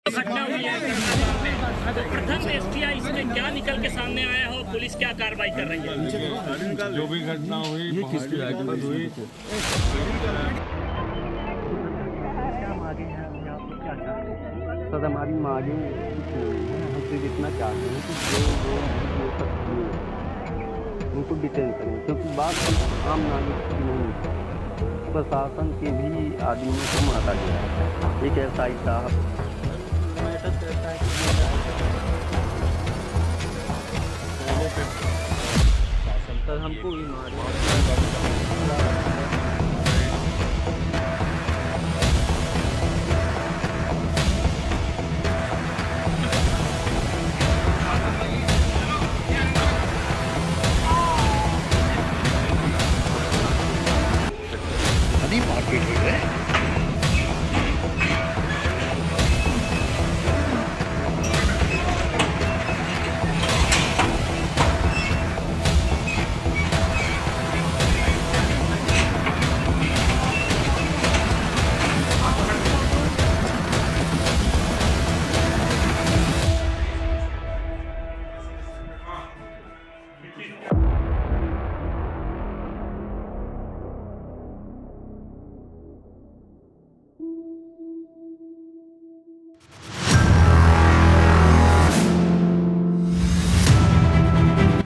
घटना हुई है कर्नाटक में, तो प्रथम दृष्टया इसमें क्या निकल के सामने आया हो, पुलिस क्या कार्रवाई कर रही है? जो भी घटना हुई बहुत हुई। सर हमारी मांगे कुछ नहीं है, हम सिर्फ इतना चाहते हैं कि जो ये सब किए हैं, उनको डिटेन करें, क्योंकि बात आम नागरिक की नहीं है, प्रशासन के भी आदमियों को मारा गया है। एक एसआई साहब सर हमको भी मारे।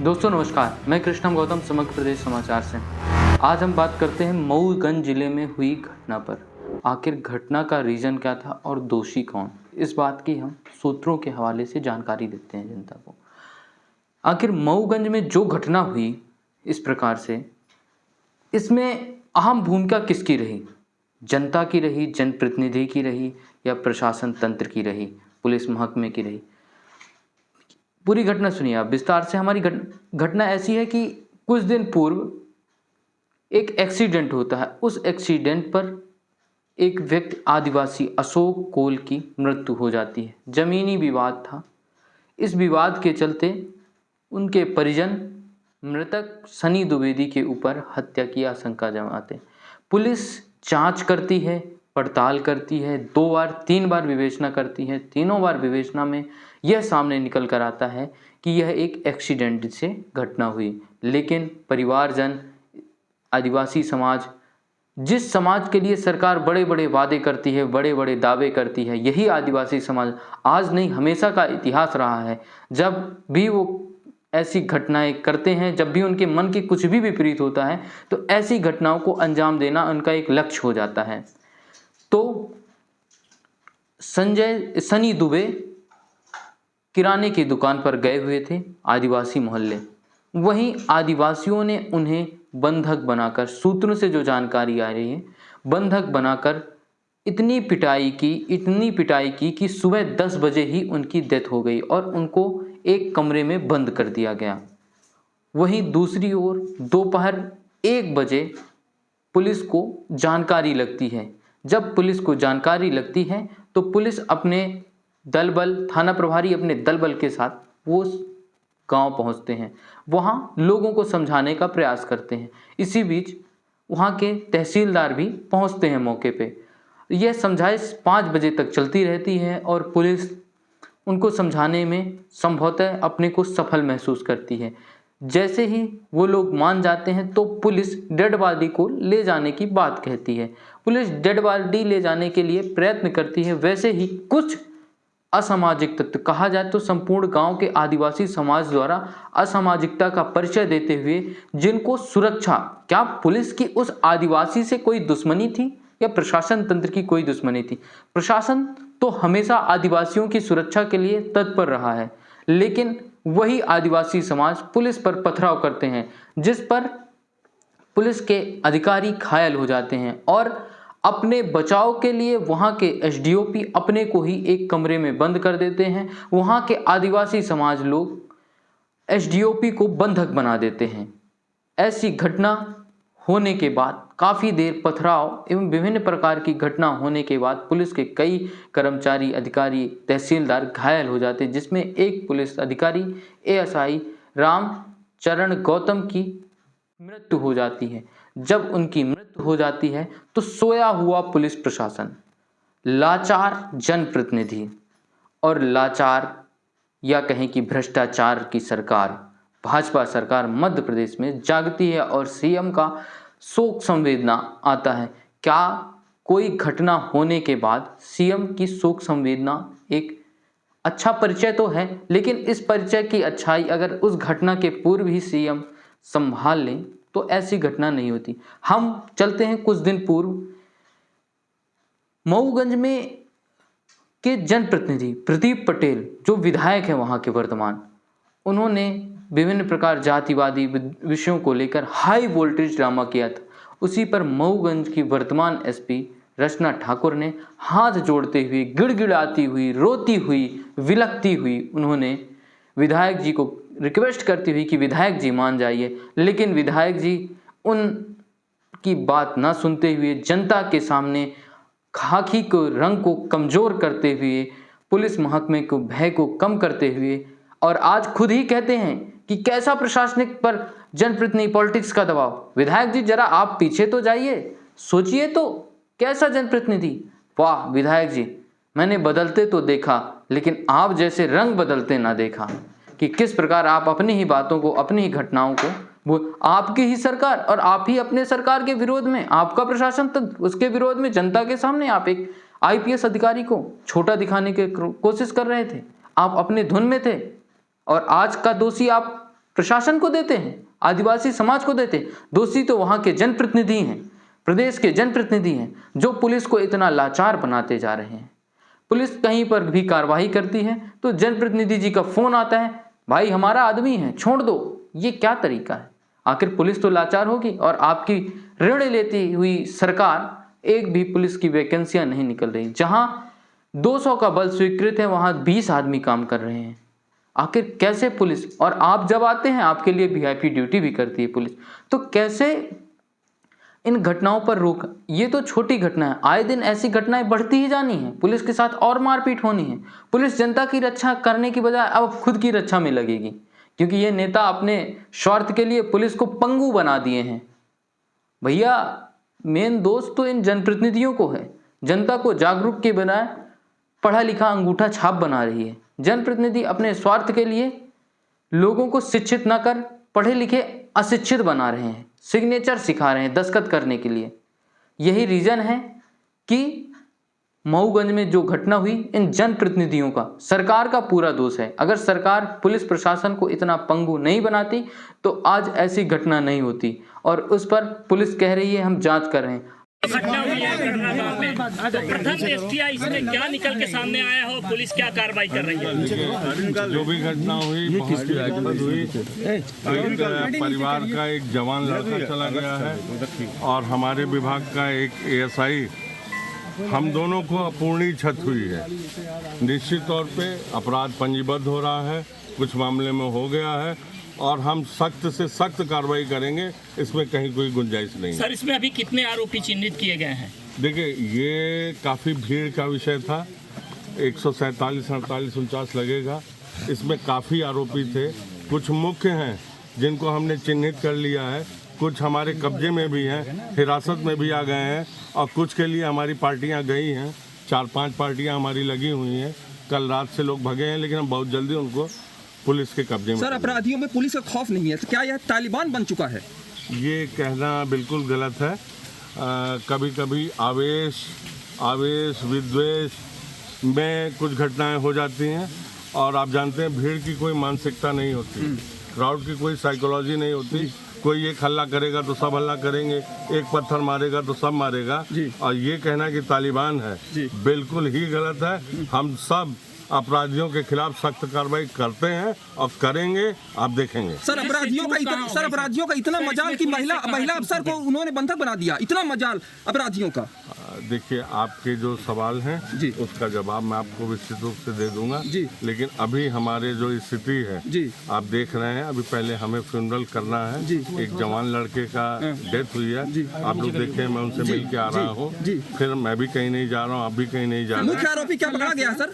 दोस्तों नमस्कार, मैं कृष्णम गौतम समग्र प्रदेश समाचार से। आज हम बात करते हैं मऊगंज जिले में हुई घटना पर। आखिर घटना का रीजन क्या था और दोषी कौन, इस बात की हम सूत्रों के हवाले से जानकारी देते हैं जनता को। आखिर मऊगंज में जो घटना हुई इस प्रकार से, इसमें अहम भूमिका किसकी रही? जनता की रही, जनप्रतिनिधि की रही, या प्रशासन तंत्र की रही, पुलिस महकमे की रही? पूरी घटना सुनिए आप विस्तार से। हमारी घटना ऐसी है कि कुछ दिन पूर्व एक एक्सीडेंट होता है। उस एक्सीडेंट पर एक व्यक्ति आदिवासी अशोक कोल की मृत्यु हो जाती है। जमीनी विवाद था। इस विवाद के चलते उनके परिजन मृतक सनी द्विवेदी के ऊपर हत्या की आशंका जमाते। पुलिस जांच करती है, पड़ताल करती है, 2 बार 3 बार विवेचना करती है। तीनों बार विवेचना में यह सामने निकल कर आता है कि यह एक एक्सीडेंट से घटना हुई। लेकिन परिवारजन, आदिवासी समाज, जिस समाज के लिए सरकार बड़े बड़े वादे करती है, बड़े बड़े दावे करती है, यही आदिवासी समाज आज नहीं हमेशा का इतिहास रहा है। जब भी वो ऐसी घटनाएं करते हैं, जब भी उनके मन के कुछ भी विपरीत होता है, तो ऐसी घटनाओं को अंजाम देना उनका एक लक्ष्य हो जाता है। तो सनी दुबे किराने की दुकान पर गए हुए थे आदिवासी मोहल्ले। वहीं आदिवासियों ने उन्हें बंधक बनाकर, सूत्रों से जो जानकारी आ रही है, बंधक बनाकर इतनी पिटाई की कि सुबह 10 बजे ही उनकी डेथ हो गई और उनको एक कमरे में बंद कर दिया गया। वहीं दूसरी ओर दोपहर 1 बजे पुलिस को जानकारी लगती है। जब पुलिस को जानकारी लगती है तो पुलिस अपने दल बल, थाना प्रभारी अपने दल बल के साथ वो गांव पहुंचते हैं। वहां लोगों को समझाने का प्रयास करते हैं। इसी बीच वहां के तहसीलदार भी पहुंचते हैं मौके पे। यह समझाइश 5 बजे तक चलती रहती है और पुलिस उनको समझाने में संभवतः अपने को सफल महसूस करती है। जैसे ही वो लोग मान जाते हैं तो पुलिस डेड बॉडी को ले जाने की बात कहती है। पुलिस डेड बॉडी ले जाने के लिए प्रयत्न करती है। वैसे ही कुछ असामाजिक तत्व, कहा जाए तो संपूर्ण गांव के आदिवासी समाज द्वारा असामाजिकता का परिचय देते हुए जिनको सुरक्षा, क्या पुलिस की उस आदिवासी से कोई दुश्मनी थी या प्रशासन तंत्र की कोई दुश्मनी थी? प्रशासन तो हमेशा आदिवासियों की सुरक्षा के लिए तत्पर रहा है, लेकिन वही आदिवासी समाज पुलिस पर पथराव करते हैं, जिस पर पुलिस के अधिकारी घायल हो जाते हैं और अपने बचाव के लिए वहां के एसडीओपी अपने को ही एक कमरे में बंद कर देते हैं। वहां के आदिवासी समाज लोग एसडीओपी को बंधक बना देते हैं। ऐसी घटना होने के बाद, काफ़ी देर पथराव एवं विभिन्न प्रकार की घटना होने के बाद पुलिस के कई कर्मचारी, अधिकारी, तहसीलदार घायल हो जाते हैं, जिसमें एक पुलिस अधिकारी एएसआई रामचरण गौतम की मृत्यु हो जाती है। जब उनकी मृत्यु हो जाती है तो सोया हुआ पुलिस प्रशासन, लाचार जनप्रतिनिधि और लाचार या कहें कि भ्रष्टाचार की सरकार, भाजपा सरकार मध्य प्रदेश में जागती है और सीएम का शोक संवेदना आता है। क्या कोई घटना होने के बाद सीएम की शोक संवेदना एक अच्छा परिचय तो है, लेकिन इस परिचय की अच्छाई अगर उस घटना के पूर्व ही सीएम संभाल लें तो ऐसी घटना नहीं होती। हम चलते हैं कुछ दिन पूर्व, मऊगंज में के जनप्रतिनिधि प्रदीप पटेल जो विधायक हैं वहाँ के वर्तमान, उन्होंने विभिन्न प्रकार जातिवादी विषयों को लेकर हाई वोल्टेज ड्रामा किया था। उसी पर मऊगंज की वर्तमान एसपी रचना ठाकुर ने हाथ जोड़ते हुए, गिड़गिड़ाती हुई, रोती हुई, विलखती हुई उन्होंने विधायक जी को रिक्वेस्ट करती हुई कि विधायक जी मान जाइए, लेकिन विधायक जी उनकी बात ना सुनते हुए जनता के सामने खाकी को रंग को कमज़ोर करते हुए, पुलिस महकमे को भय को कम करते हुए, और आज खुद ही कहते हैं कि कैसा प्रशासनिक पर जनप्रतिनिधि पॉलिटिक्स का दबाव। विधायक जी जरा आप पीछे तो जाइए, सोचिए तो कैसा जनप्रतिनिधि। वाह विधायक जी, मैंने बदलते तो देखा लेकिन आप जैसे रंग बदलते ना देखा, कि किस प्रकार आप अपनी ही बातों को, अपनी ही घटनाओं को, वो आपकी ही सरकार और आप ही अपने सरकार के विरोध में, आपका प्रशासन तंत्र उसके विरोध में जनता के सामने आप एक आईपीएस अधिकारी को छोटा दिखाने की कोशिश कर रहे थे। आप अपने धुन में थे और आज का दोषी आप प्रशासन को देते हैं, आदिवासी समाज को देते हैं। दोषी तो वहाँ के जनप्रतिनिधि हैं, प्रदेश के जनप्रतिनिधि हैं, जो पुलिस को इतना लाचार बनाते जा रहे हैं। पुलिस कहीं पर भी कार्रवाई करती है तो जनप्रतिनिधि जी का फोन आता है, भाई हमारा आदमी है छोड़ दो। ये क्या तरीका है? आखिर पुलिस तो लाचार होगी और आपकी ऋण लेती हुई सरकार, एक भी पुलिस की वैकेंसियां नहीं निकल रही। जहां 200 का बल स्वीकृत है वहां 20 आदमी काम कर रहे हैं। आखिर कैसे पुलिस, और आप जब आते हैं आपके लिए वीआईपी ड्यूटी भी करती है पुलिस, तो कैसे इन घटनाओं पर रोक? ये तो छोटी घटना है, आए दिन ऐसी घटनाएं बढ़ती ही जानी है, पुलिस के साथ और मारपीट होनी है। पुलिस जनता की रक्षा करने की बजाय अब खुद की रक्षा में लगेगी, क्योंकि ये नेता अपने स्वार्थ के लिए पुलिस को पंगु बना दिए हैं। भैया मेन दोष तो इन जनप्रतिनिधियों को है, जनता को जागरूक के बजाय पढ़ा लिखा अंगूठा छाप बना रही है। जनप्रतिनिधि अपने स्वार्थ के लिए लोगों को शिक्षित न कर पढ़े लिखे अशिक्षित बना रहे हैं, सिग्नेचर सिखा रहे हैं दस्तखत करने के लिए। यही रीज़न है कि मऊगंज में जो घटना हुई, इन जनप्रतिनिधियों का, सरकार का पूरा दोष है। अगर सरकार पुलिस प्रशासन को इतना पंगु नहीं बनाती तो आज ऐसी घटना नहीं होती, और उस पर पुलिस कह रही है हम जांच कर रहे हैं। घटना हुई है कटरा गांव में, तो प्रथम दृष्टया इसमें क्या निकल के सामने आया हो, पुलिस क्या कार्रवाई कर रही है? जो भी घटना हुई बहुत दुखद हुई। एक परिवार का एक जवान लड़का चला गया है और हमारे विभाग का एक एएसआई, हम दोनों को अपूर्णीय क्षति हुई है। निश्चित तौर पे अपराध पंजीबद्ध हो रहा है, कुछ मामले में हो गया है और हम सख्त से सख्त कार्रवाई करेंगे, इसमें कहीं कोई गुंजाइश नहीं है। सर इसमें अभी कितने आरोपी चिन्हित किए गए हैं? देखिए ये काफ़ी भीड़ का विषय था, 147, 48, 49 लगेगा। इसमें काफ़ी आरोपी थे, कुछ मुख्य हैं जिनको हमने चिन्हित कर लिया है, कुछ हमारे कब्जे में भी हैं, हिरासत में भी आ गए हैं और कुछ के लिए हमारी पार्टियां गई हैं। 4-5 पार्टियां हमारी लगी हुई हैं। कल रात से लोग भगे हैं लेकिन हम बहुत जल्दी उनको पुलिस के कब्जे में। सर अपराधियों में पुलिस का खौफ नहीं है, तो क्या यह तालिबान बन चुका है? ये कहना बिल्कुल गलत है। कभी कभी आवेश विद्वेष में कुछ घटनाएं हो जाती हैं और आप जानते हैं भीड़ की कोई मानसिकता नहीं होती, क्राउड की कोई साइकोलॉजी नहीं होती। कोई एक हल्ला करेगा तो सब हल्ला करेंगे, एक पत्थर मारेगा तो सब मारेगा। और ये कहना कि तालिबान है बिल्कुल ही गलत है। हम सब अपराधियों के खिलाफ सख्त कार्रवाई करते हैं और करेंगे, आप देखेंगे। सर अपराधियों का इतना मजाल कि महिला अफसर को उन्होंने बंधक बना दिया, इतना मजाल अपराधियों का। देखिए आपके जो सवाल हैं जी, उसका जवाब मैं आपको विस्तृत रूप से दे दूंगा जी। लेकिन अभी हमारे जो स्थिति है जी, आप देख रहे हैं, अभी पहले हमें फ्यूनरल करना है जी। एक जवान लड़के का डेथ हुई है जी। आप लोग देखें, मैं उनसे मिल के आ रहा हूँ, फिर मैं भी कहीं नहीं जा रहा हूँ, आप भी कहीं नहीं जा रहे। मुख्य आरोपी क्या पकड़ा गया सर?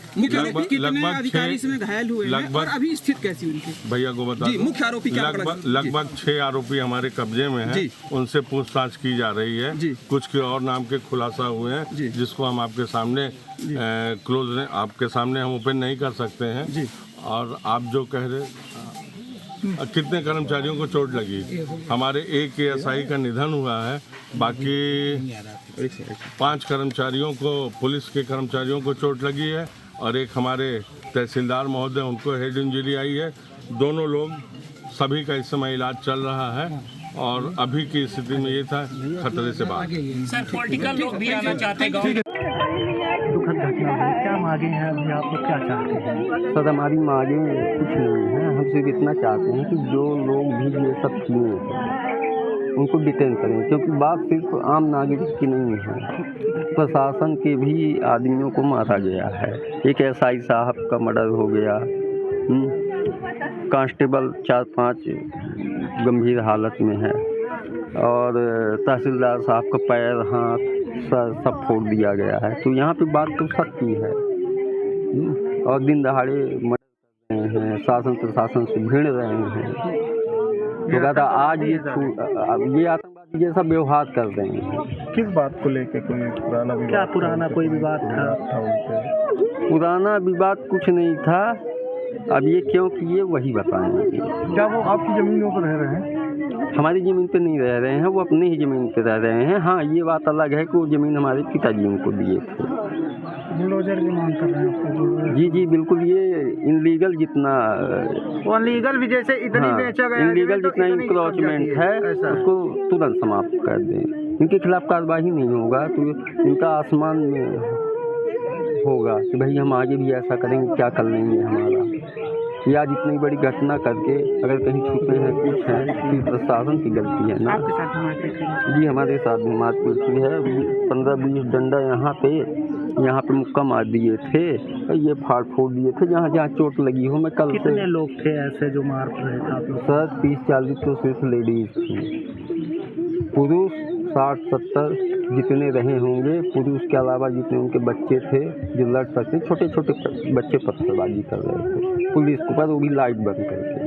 लगभग अधिकारी इसमें घायल हुए हैं और अभी स्थिति कैसी उनकी भैया को बता दो। मुख्य आरोपी क्या? लगभग 6 आरोपी हमारे कब्जे में हैं, उनसे पूछताछ की जा रही है। कुछ के और नाम के खुलासा हुए हुए हैं जिसको हम आपके सामने क्लोज आपके सामने हम ओपन नहीं कर सकते हैं। और आप जो कह रहे कितने कर्मचारियों को चोट लगी? हमारे एक एएसआई का निधन हुआ है, बाकी 5 कर्मचारियों को, पुलिस के कर्मचारियों को चोट लगी है और एक हमारे तहसीलदार महोदय, उनको हेड इंजरी आई है। दोनों लोग, सभी का इस समय इलाज चल रहा है और अभी की स्थिति में ये था खतरे से बाहर। सर पॉलिटिकल लोग भी आना चाहते हैं गाँव। दुखद घटना है, क्या मांगे हैं अभी आप लोग, क्या चाहते हैं? सर हमारी मांगे कुछ नहीं है, हम सिर्फ इतना चाहते हैं कि जो लोग भी ये सब किए हैं उनको डिटेन करें, क्योंकि बात सिर्फ आम नागरिक की नहीं है, प्रशासन के भी आदमियों को मारा गया है। एक एसआई साहब का मर्डर हो गया, कांस्टेबल 4-5 गंभीर हालत में है और तहसीलदार साहब का पैर, हाथ, सर सब फोड़ दिया गया है। तो यहाँ पे बात तो सच्ची है। और दिन दहाड़े मर्डर कर रहे हैं, शासन प्रशासन से भिड़ रहे हैं। तो कहता आज ये आतंकवादी जैसा व्यवहार कर रहे हैं। किस बात को लेकर कोई पुराना विवाद? क्या पुराना कोई विवाद था? पुराना विवाद कुछ नहीं था, अब ये क्यों किए वही बताएंगे। क्या वो आपकी ज़मीनों पर रह रहे हैं? हमारी ज़मीन पे नहीं रह रहे हैं, वो अपने ही ज़मीन पे रह रहे हैं। हाँ, ये बात अलग है कि वो ज़मीन हमारे पिताजी उनको दिए थे। बुलडोजर की मांग कर रहे हैं आपको? जी बिल्कुल, ये इनलीगल जितना वो अनलीगल भी जैसे इतनी बेचा गया, इनलीगल जितना इंक्रोचमेंट है उसको तुरंत समाप्त कर दें। इनके खिलाफ कार्रवाई नहीं होगा तो इनका आसमान में होगा कि भाई हम आगे भी ऐसा करेंगे, क्या कर लेंगे हमारा। ये आज इतनी बड़ी घटना करके अगर कहीं छुपे हैं, कुछ है, तो प्रशासन की गलती है ना। आपके साथ मारपीट? जी हमारे साथ भी मारपीट हुई है। 15-20 डंडा यहाँ पे मुक्का मार दिए थे, ये फाड़ फोड़ दिए थे जहाँ जहाँ चोट लगी हो। मैं कल कितने लोग थे ऐसे जो मार रहे थे आप लोग? सर 30-40 तो सिर्फ लेडीज थी, पुरुष 60-70 जितने रहे होंगे, पुरुष के अलावा जितने उनके बच्चे थे जो लड़ सकते, छोटे छोटे बच्चे पत्थरबाजी कर रहे थे पुलिस के ऊपर, वो भी लाइट बंद करके।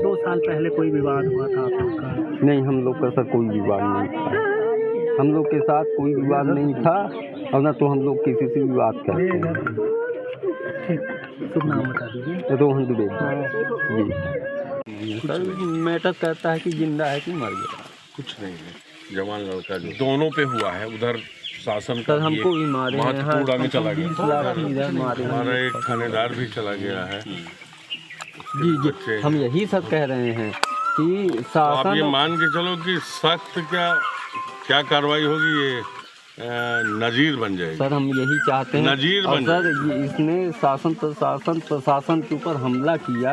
2 साल पहले कोई विवाद हुआ था आप लोग का? नहीं, हम लोग का सर कोई विवाद नहीं था, हम लोग के साथ कोई विवाद नहीं था और ना तो हम लोग किसी से विवाद करते हैं। ठीक, शुभ नाम बता दीजिए। रोहन द्विवेदी जी। सर मैटर कहता है कि जिंदा है कि मर गया। कुछ नहीं है, जवान लड़का जो दोनों पे हुआ है, उधर शासन का सर हमको भी मारे हैं, में चला गया, मारे हमारा एक थानेदार भी चला गया है। जी हम यही सब कह रहे हैं कि तो शासन, आप ये मान के चलो कि सख्त क्या कार्रवाई होगी, ये नजीर बन जाएगी। सर हम यही चाहते हैं नजीर और बन सर इसने शासन प्रशासन के ऊपर हमला किया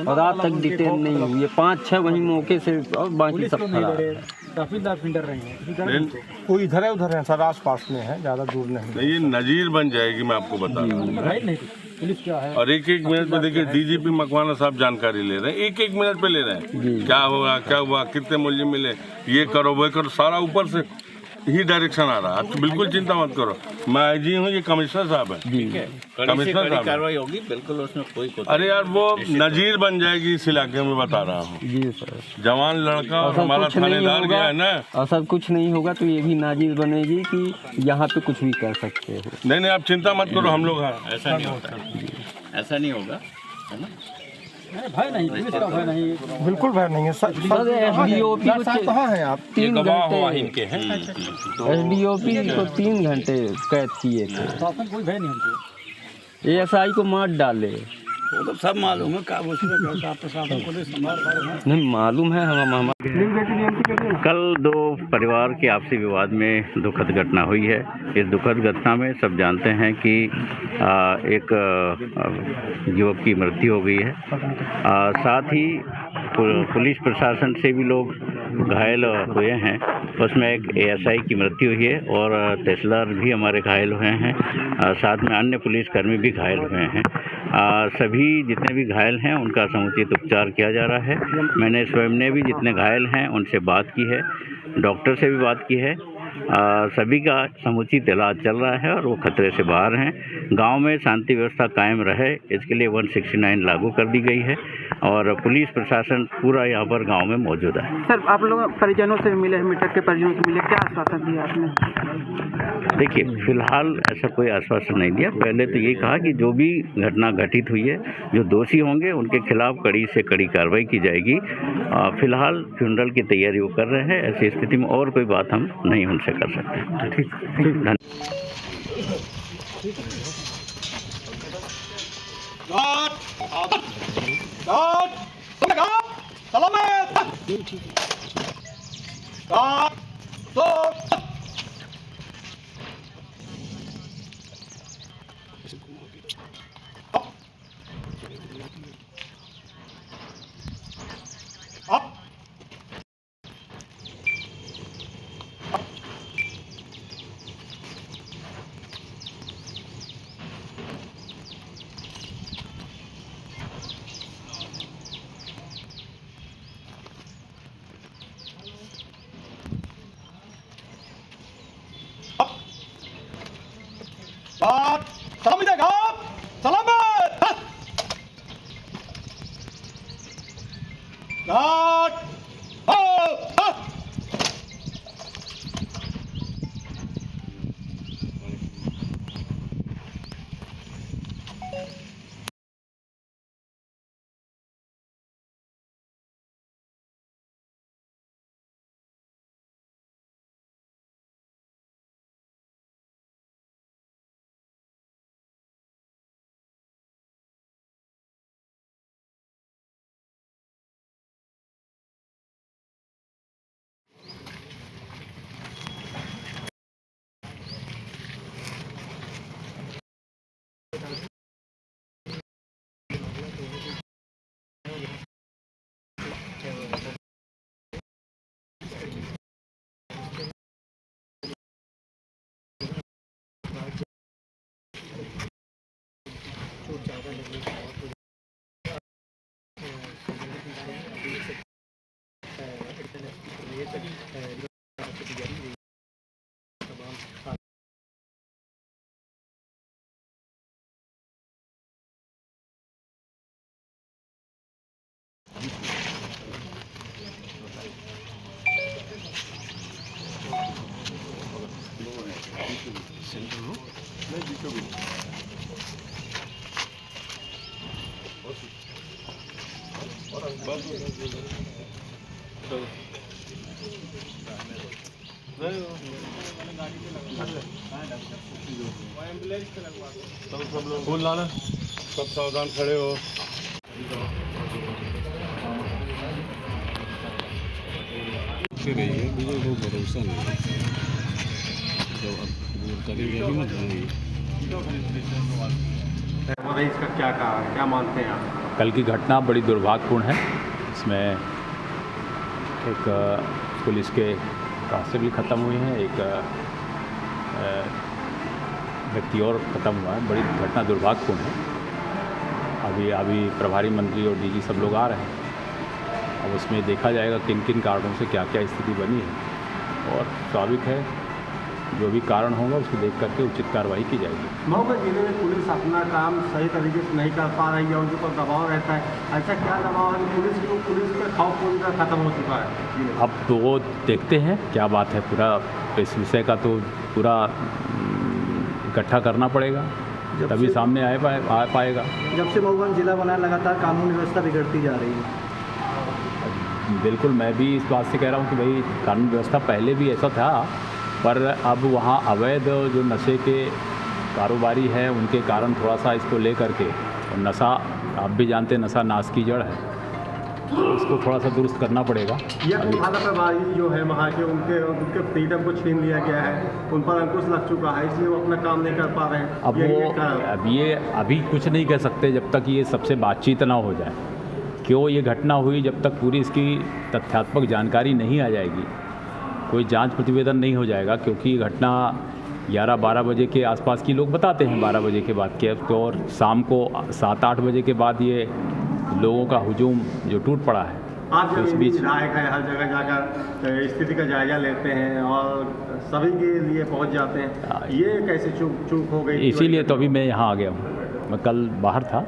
और आज तक डिटेन नहीं हुई है। 5-6 वहीं मौके से और बाकी सब फरार है। काफी डर रहे हैं, कोई इधर है उधर है सर, आस पास में है, ज़्यादा दूर नहीं। ये नजीर बन जाएगी, मैं आपको बता रहा हूँ। पुलिस क्या है? और एक मिनट पे देखिए डीजीपी मकवाना साहब जानकारी ले रहे हैं, एक मिनट पे ले रहे हैं, क्या हुआ क्या हुआ, कितने मुलजिम मिले, ये करो वो करो, सारा ऊपर से ही डायरेक्शन आ रहा है। आप तो बिल्कुल चिंता मत करो, मैं आईजी हूँ, ये कमिश्नर साहब है, कमिश्नर साहब कार्रवाई होगी बिल्कुल, उसमें कोई। अरे यार वो नजीर बन जाएगी इस इलाके में, बता रहा हूँ। जी सर, जवान लड़का और हमारा थानेदार गया है ना, और सर कुछ नहीं होगा तो ये भी नाजिर बनेगी कि यहाँ पे कुछ भी कर सकते हो। नहीं आप चिंता मत करो, हम लोग हैं। ऐसा नहीं होता, ऐसा नहीं होगा, है ना? भय नहीं, पुलिस का भय नहीं, बिल्कुल भय नहीं है सर। एसडीओपी कहाँ हैं आप? 3 घंटे इनके हैं, एसडीओपी को 3 घंटे कैद किए थे। शासन कोई भय नहीं हमको। एएसआई को मार डाले, वो तो सब मालूम है, क्या उसमें कैसा प्रशासन पुलिस नहीं मालूम है हम। कल 2 परिवार के आपसी विवाद में दुखद घटना हुई है। इस दुखद घटना में सब जानते हैं कि एक युवक की मृत्यु हो गई है। साथ ही पुलिस प्रशासन से भी लोग घायल हुए हैं, उसमें एक एएसआई की मृत्यु हुई है और तहसीलदार भी हमारे घायल हुए हैं, साथ में अन्य पुलिसकर्मी भी घायल हुए हैं। सभी जितने भी घायल हैं उनका समुचित उपचार किया जा रहा है। मैंने स्वयं ने भी जितने घायल हैं उनसे बात की है, डॉक्टर से भी बात की है सभी का समुचित इलाज चल रहा है और वो खतरे से बाहर हैं। गांव में शांति व्यवस्था कायम रहे इसके लिए 169 लागू कर दी गई है और पुलिस प्रशासन पूरा यहाँ पर गांव में मौजूद है। सर, आप लोग परिजनों से मिले, मृतक के परिजनों से मिले, क्या आश्वासन दिया आपने? देखिए, फिलहाल ऐसा कोई आश्वासन नहीं दिया। पहले तो ये कहा कि जो भी घटना घटित हुई है, जो दोषी होंगे उनके खिलाफ कड़ी से कड़ी कार्रवाई की जाएगी। फिलहाल फ्यूनरल की तैयारी वो कर रहे हैं। ऐसी स्थिति में और कोई बात हम नहीं उनसे कर सकते। ठीक, धन्यवाद। फूल लाना, सब सावधान खड़े हो। रही है, मुझे वो भरोसा नहीं है। तो अब वो करेंगे भी मत इसका क्या मानते हैं आप? कल की घटना बड़ी दुर्भाग्यपूर्ण है। इसमें एक पुलिस के कांस्टेबल ख़त्म हुए हैं, एक व्यक्ति और ख़त्म हुआ है। बड़ी घटना दुर्भाग्यपूर्ण है। अभी प्रभारी मंत्री और डीजी सब लोग आ रहे हैं। अब उसमें देखा जाएगा किन किन कारणों से क्या क्या स्थिति बनी है और स्वाभाविक है जो भी कारण होगा उसको देख करके उचित कार्रवाई की जाएगी। महोबा जिले में पुलिस अपना काम सही तरीके से नहीं कर पा रही है, उनके ऊपर दबाव रहता है। ऐसा क्या दबाव है कि पुलिस का खौफ पूरी तरह खत्म हो चुका है? अब तो वो देखते हैं क्या बात है। पूरा इस विषय का तो पूरा इकट्ठा करना पड़ेगा, तभी सामने आ पाएगा। जब से महोबा जिला बना लगातार कानून व्यवस्था बिगड़ती जा रही है। बिल्कुल, मैं भी इस बात से कह रहा हूँ कि भाई कानून व्यवस्था पहले भी ऐसा था, पर अब वहाँ अवैध जो नशे के कारोबारी हैं उनके कारण थोड़ा सा इसको लेकर के, और नशा आप भी जानते हैं नशा नाश की जड़ है, तो इसको थोड़ा सा दुरुस्त करना पड़ेगा। यह थाना प्रभारी जो है वहाँ के उनके फ्रीडम को छीन लिया गया है, उन पर अंकुश लग चुका है, इसलिए वो अपना काम नहीं कर पा रहे हैं। अब अभी कुछ नहीं कह सकते जब तक ये सबसे बातचीत ना हो जाए। क्यों ये घटना हुई, जब तक पूरी इसकी तथ्यात्मक जानकारी नहीं आ जाएगी, कोई जांच प्रतिवेदन नहीं हो जाएगा। क्योंकि ये घटना 11-12 बजे के आसपास की लोग बताते हैं, 12 बजे के बाद के, तो और शाम को 7-8 बजे के बाद ये लोगों का हुजूम जो टूट पड़ा है, आप तो इस जब बीच विधायक हैं, हर जगह जाकर स्थिति का जायजा लेते हैं और सभी के लिए पहुंच जाते हैं, ये कैसे चूक हो गई? इसीलिए तो अभी मैं यहाँ आ गया हूँ। मैं कल बाहर था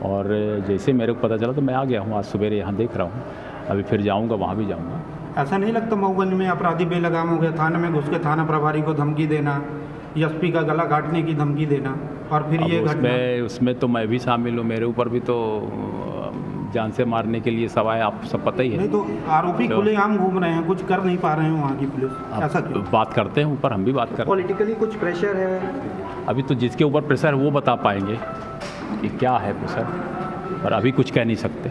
और जैसे मेरे को पता चला तो मैं आ गया हूँ। आज सवेरे यहाँ देख रहा हूँ, अभी फिर जाऊँगा, वहाँ भी जाऊँगा। ऐसा नहीं लगता मऊगंज में अपराधी बेलगाम हो गया, थाने में घुस के थाना प्रभारी को धमकी देना, एसपी का गला काटने की धमकी देना, और फिर ये घटना? उसमें तो मैं भी शामिल हूँ, मेरे ऊपर भी तो जान से मारने के लिए सवाल आप सब पता ही है। नहीं तो आरोपी खुलेआम घूम रहे हैं, कुछ कर नहीं पा रहे हैं वहाँ की पुलिस, ऐसा क्यों? बात करते हैं ऊपर, हम भी बात करते हैं। पॉलिटिकली कुछ प्रेशर है? अभी तो जिसके ऊपर प्रेशर है वो बता पाएंगे कि क्या है प्रेशर, पर अभी कुछ कह नहीं सकते।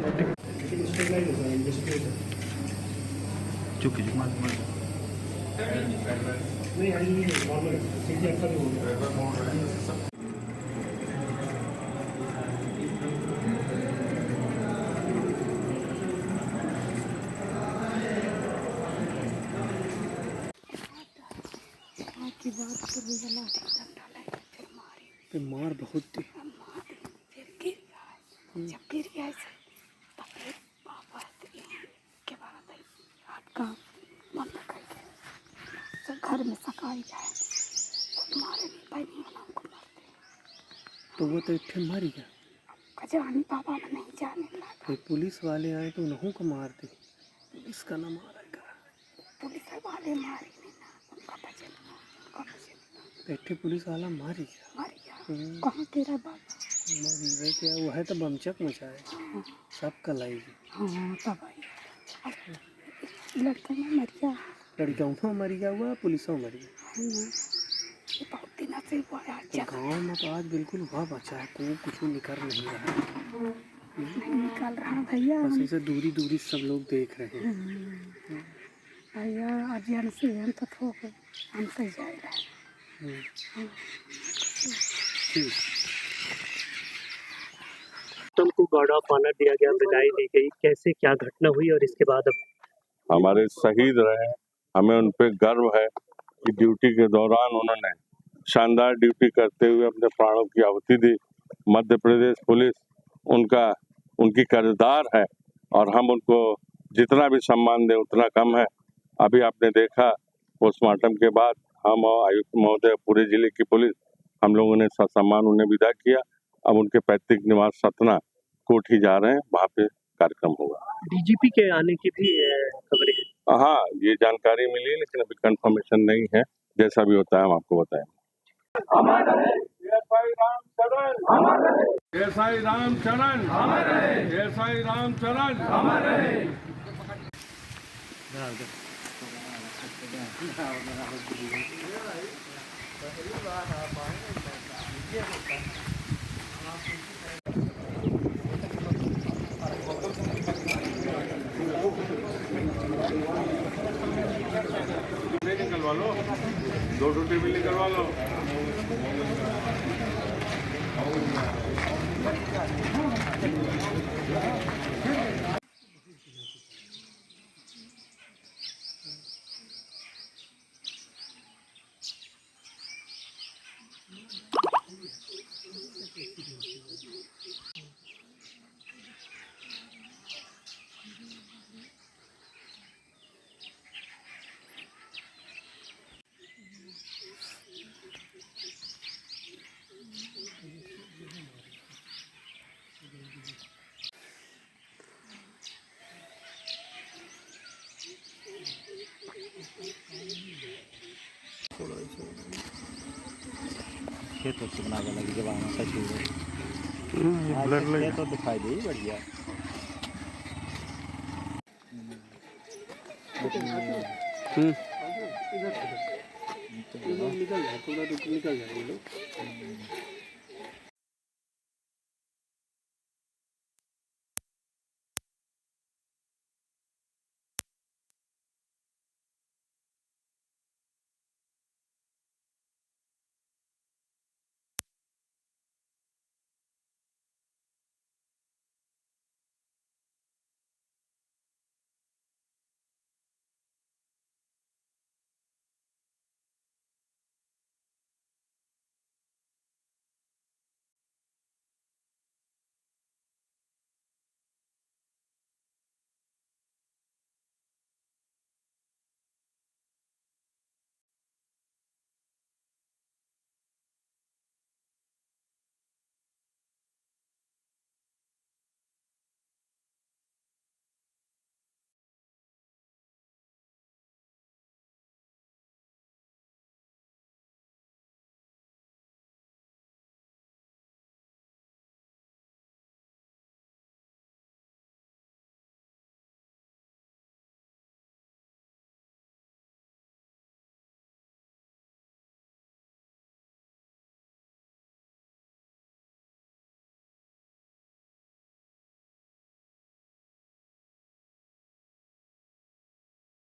मार बहुत थी। फिर गिर गया, जब गिर गया ऐसे तो फिर पापा के बाद हाथ का बंद करके सब घर में सकाई जाए, मारे नहीं पाए, नहीं हमको मारते। तो वो तो इतने मारी गया, कजानी पापा में नहीं जाने लगा। कोई पुलिस वाले आए तो उन्हों को मार दे, पुलिस का ना मारा करा। पुलिस वाले मारे नहीं ना, उनका बचन बैठे पुलिस वाला मारी गया। कहाँ तेरा बाप? क्या वो है तो बमचक मचाए, सब कल आएगी। हाँ तब आई, लड़का में मर गया, लड़कियों में मर गया हुआ, पुलिसों मर गया। ये बहुत दिन से हुआ है। गाँव में तो आज बिल्कुल हुआ बचा है, कोई कुछ निकल नहीं रहा, नहीं निकल रहा भैया। बस ऐसे दूरी दूरी सब लोग देख रहे हैं भैया। अभियान से हम तो ठोक हम तो जा रहे हैं। तुमको गार्ड ऑफ ऑनर दिया गया, बधाई दी गई, कैसे क्या घटना हुई और इसके बाद? अब हमारे शहीद रहे, हमें उन पर गर्व है कि ड्यूटी के दौरान उन्होंने शानदार ड्यूटी करते हुए अपने प्राणों की आहुति दी। मध्य प्रदेश पुलिस उनकी कर्जदार है और हम उनको जितना भी सम्मान दें उतना कम है। अभी आपने देखा पोस्टमार्टम के बाद हम और आयुक्त महोदय, पूरे जिले की पुलिस, हम लोगों ने ससम्मान उन्हें विदा किया। अब उनके पैतृक निवास सतना कोठी जा रहे हैं, वहाँ पे कार्यक्रम होगा। डीजीपी के आने की भी खबरें हैं? हाँ, ये जानकारी मिली है लेकिन अभी कंफर्मेशन नहीं है, जैसा भी होता है हम आपको बताएंगे। SI Ramcharan, SI Ramcharan. निकलवा लो, 2 टेबल निकलवा लो। खेत से बना के लगी जब आना सच हुआ ब्लड लगे तो दिखाई दे बढ़िया। निकल जाए, थोड़ा निकल जाए ये लोग।